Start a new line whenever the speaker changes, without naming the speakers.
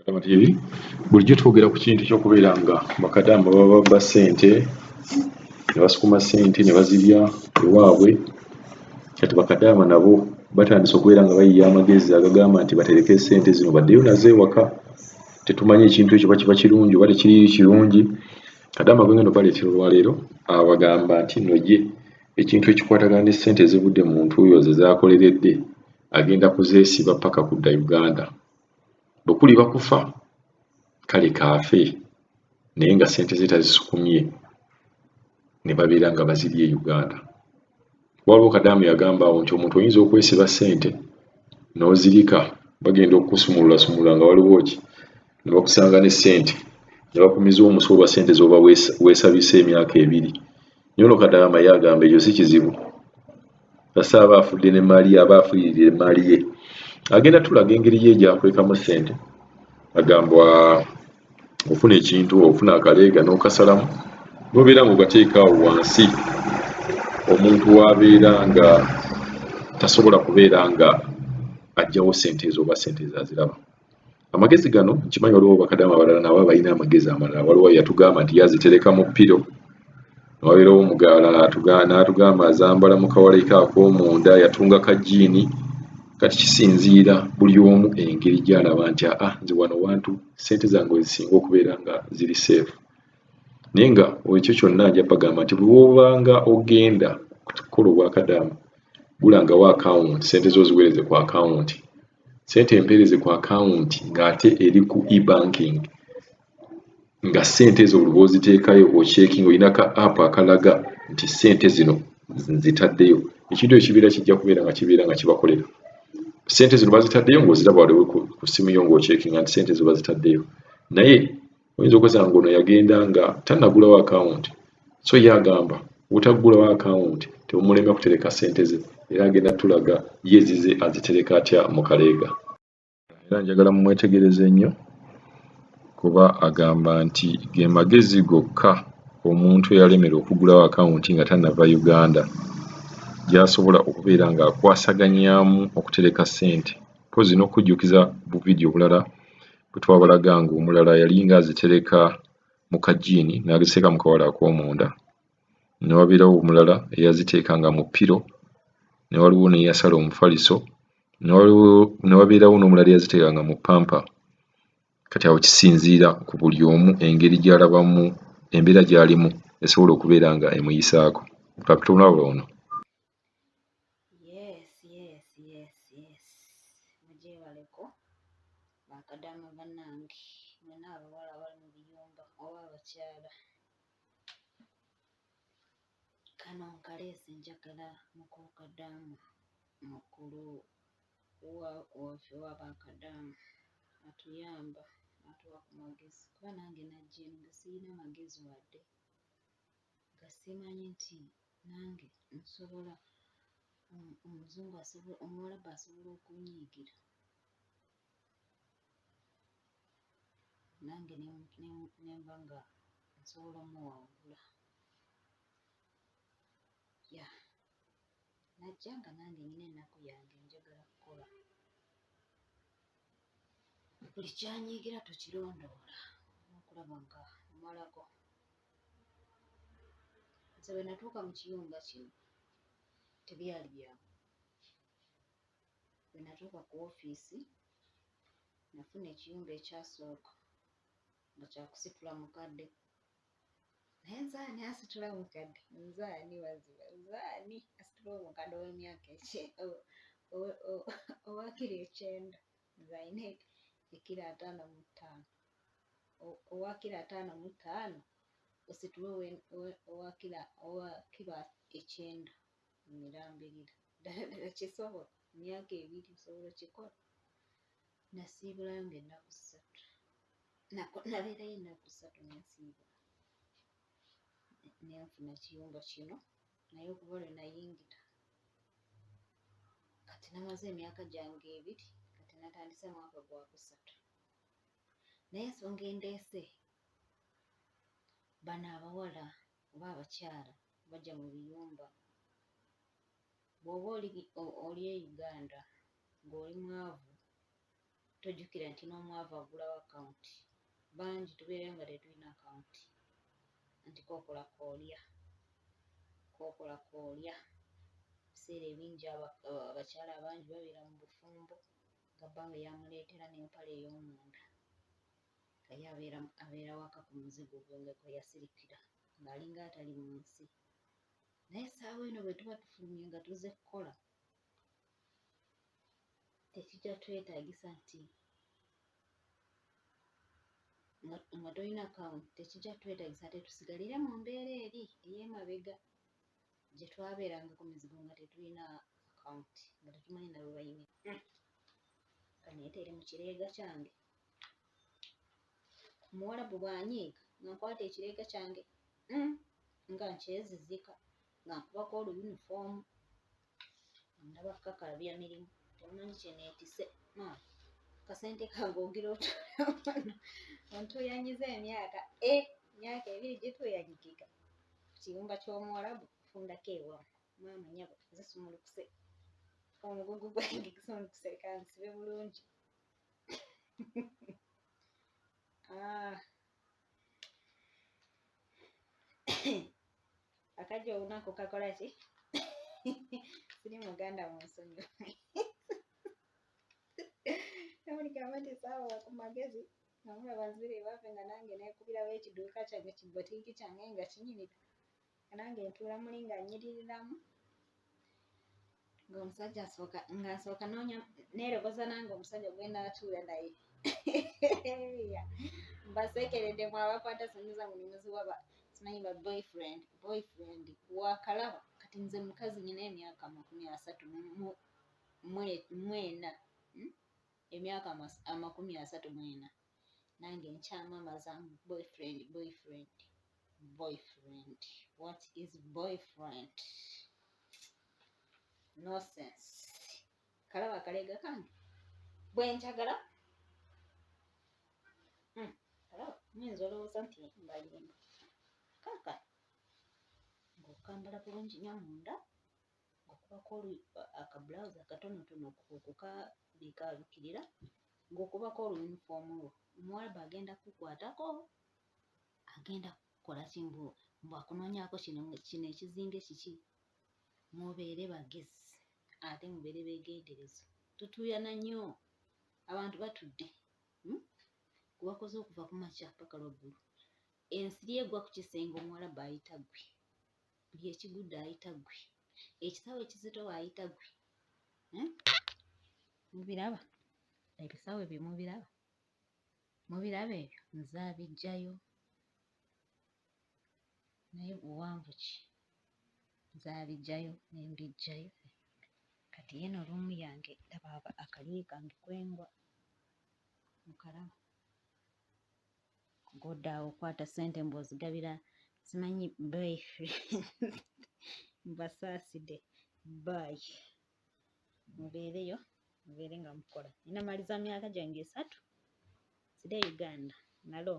Kama TV bulijjo twogera ku kintu ky'okubeera nga bakadamu baba babba ssente ne basukuma ssente ne bazirya ewaabwe. Kati bakadaama nabo batandise okubeera nga bayiya amagezi agagamba nti batereke ssente zino baddeyo nazo ewaka. Tetumanyi ekintu ekyo kiba kirungi oba tekiri kirungi. Kadaama gwe ngeno baleetera olwaleero abagamba nti nno ye ekintu ekikwatagana ne ssente ezivudde mu muntu oyo ze zaakoleredde agenda kuzeesiba paka kudda Uganda. Bwe kuli bakufa kale kaafe naye nga ssente ze tazisukumye ne babeera nga bazirya e Uganda. Waliwo Kadamu yagamba awo nti omuntu oyinza okwesiba ssente n'ozirika bagenda okukusumululasumulula nga waliwo ki ne bakusanga ne ssente ne bakumiza omusolo wa ssente z'oba weesabisa emyaka 2. Nyono Kadaama ye agamba ekyo si kizibu. Assa aba afudde n'emmaali ye aba afiiridde emmaali ye. Agenda tulaga engeri ye gy'akwekamu ssente. Agamba ofuna ekintu ofuna akaleega n'okasalamu n'obeera ng'ogateeka awo wansi omuntu w'abeera nga tasobola kubeera nga aggyawo ssente ezo oba ssente ezaziraba. Amagezi gano nkimanyi waliwo bakadamu abalala nabo balina amagezi amalala. Waliwo yatugamba nti yazitereka mu ppiro, wabeerawo omugaala n'atugamba azambala mu kawale ke ak'omunda yatunga kajiini. Kati kisinziira buli omu engeri gy'alaba nti nze wano wantu ssente zange wezisinga okubeera nga ziri seefu. Naye nga ekyo kyonna ajja bagamba nti bw'obanga ogenda kukola obwakadamu gulangawo akawunti ssente zo ziweereze ku akawunti. Ssente empeereze ku akawunti ng'ate eri ku e-banking nga ssente ezo buli bw'oziteekayo ocekinga olina ka app akalaga nti ssente zino nzitaddeyo. Ekintu ekibeera kijja kubeera nga kibeera nga kibakolera. Ssente zino bazitaddeyo ng'oziraba waliwo ku ssimu yo ng'ocekinga nti ssente zo bazitaddeyo. Naye oyinza okwesanga ng'ono yagenda nga tannagulawo akawunti, so ye agamba obutaggulawo akawunti tebumulemya kutereka ssente ze, era agenda tulaga ye zize azitereka atya mu kaleega. Era njagala mumwetegereze nnyo kuba agamba nti ge magezi gokka omuntu eyalemerwa okuggulawo akawunti nga tannava Uganda gy'asobola okubeera ng'akwasaganyaamu okutereka ssente. Mpozi n'okujjukiza buvidiyo bulala bwe twabalaga ng'omulala yali ng'azitereka mu kajiini n'aziteeka mu kawale ak'omunda, ne wabeerawo omulala eyaziteekanga mu ppiro, ne waliwo n'eyasala omufaliso, ne wabeerawo n'omulala eyaziteekanga mu ppampa. Kati awo kisinziira ku buli omu engeri gy'alabamu embeera gy'alimu esobola okubeera nga emuyisaako. Kapitonabula ono.
Mugyewaleko bakadamu bannange mwenna abawala abali mu biyumba oba abakyala. Kano nkaleese njagala mukukadamu mukulu waffe w'abakadamu atuyamba atuwa ku magezi kuba nange najja eno nga sirina magezi wadde nga simanyi nti nange nsobola omuzungu omuwarabu asobola okunyiigira nange nemba nga nsobola omuwangula. Najja nga nange nina ennaku yange njagala kukola. Buli kyanyiigira tukirondoola n'okulaba nga omalako. Nze bwe natuuka mu kiyunga kino tebyali byangu. Bwe natuuka ku woofiisi nafuna ekiyumba ekyasooka nga kyakusitula mukadde. Naye nze ani asitula mukadde? Nze ani waziba? Nze ani asitula omukadde ow'emyaka owa kilo 9? Nze alina ekilo 55. Owa kilo 55 ositule owa kilo 9 mirambirira. Ddala kisobola? Emyaka 2 osobola kikola? Nasiibulayo ng'ennaku 3. Nabeerayo ennaku 3 nensiibula. Nenfuna kiyumba kino naye okuva lwe nayingira kati namaze emyaka gyange 2, kati natandise mwaka gwa 3. Naye ensonga endeese bano abawala oba abakyala bajja mu biyumba, bw'oba oli e Uganda ng'oli mwavu tojjukira nti n'omwavu agulawo akawunti. Bangi tubeere nga tetulina akawunti, anti kookola koolya. Ebiseera ebingi abakyala abangi babeera mu bufumbo, nga bba we yamuleetera n'empale ey'omunda, nga ye abeera waka ku muzigo gwe nga kwe yasirikira, ng'alinga atali mu nsi. Naye essaawa eno bwe tuba tufulumye nga tuzze kukola, tekijja twetaagisa nti nga tolina akawunti, tekijja twetaagisa ate tusigalire mu mbeera eri ey'emabega gye twabeeranga ku mizigo nga tetulina akawunti, nga tetumanyi na bwe bayime. Kaneetere mu kireega kyange, Omuwarabu bw'anyiiga nga nkwata ekireega kyange nga nkyezizika, nga nkubako oluyunifoomu, ndaba kakalabya mirimu, temumanyi kye neetise. Kasente kange ogira otuuya ontuuyanyiza emyaka 2 gituuyanyikika ku kiyumba ky'Omuwarabu kufundako ewamu. Maama nnyabo nze sumulukuse, omugugu gwange gusumulukuse, kansibe bulungi. Akajja olunaku kakola ki? Siri Muganda mu nsonga. Buli kamba nti saawa ku magezi nga mulaba nzibira ebaafe nga nange neekubirawo ekiduuka kyange ki botiiki kyange nga kinyirira, nga nange ntuula muli nga nyiririramu, ng'omusajja nsooka noonya neeroboza nange omusajja gwe naatuula naye. Mbasekeredde mwe abakwata simu zammwe ne muziwaba, simanyi ba boyfriend waakalaba. Kati nze mukazi nyina emyaka 34, emyaka 34, nange nkyamamaza boyfriend. What is boyfriend? Nonsense. Kalaba akaleega kange bwe njagala. Kalaba muyinza olowooza nti mbalimba. Kaaka ng'okambala bulungi nnyo munda, ng'okubako akabulawuzi akatonotono okukabiikaabikirira, ng'okubako oluyunifoomu lwo. Omuwarabu agenda kukwatako, agenda kukola kimbu bwakunoonyaako kino ekizimbe kiki. Mubeere bagezi ate mubeere beegendereza. Tutuuyana nnyo, abantu batudde kubakoze okuva ku makya paka lwaggulu. Ensiri egwa ku kisenge Omuwarabu ayita ggwe, buli ekigudde ayita ggwe, ekisawo ekizito ayita ggwe. Mubiraba ebisawo ebyo? Mubiraba ebyo? Nze abiggyayo, naye buwanvu ki? Nze abiggyayo ne mbiggyayo. Kati yeno luumu yange ndaba akaliiri kange kwengwa, mukalaba. Godda awo okwata ssente mbw'ozigabira simanyi boyfriend. Mbasaasidde, bye. Mubeereyo, mubeere nga mukola. Nina maliza myaka gyange 3 nzire Uganda nalo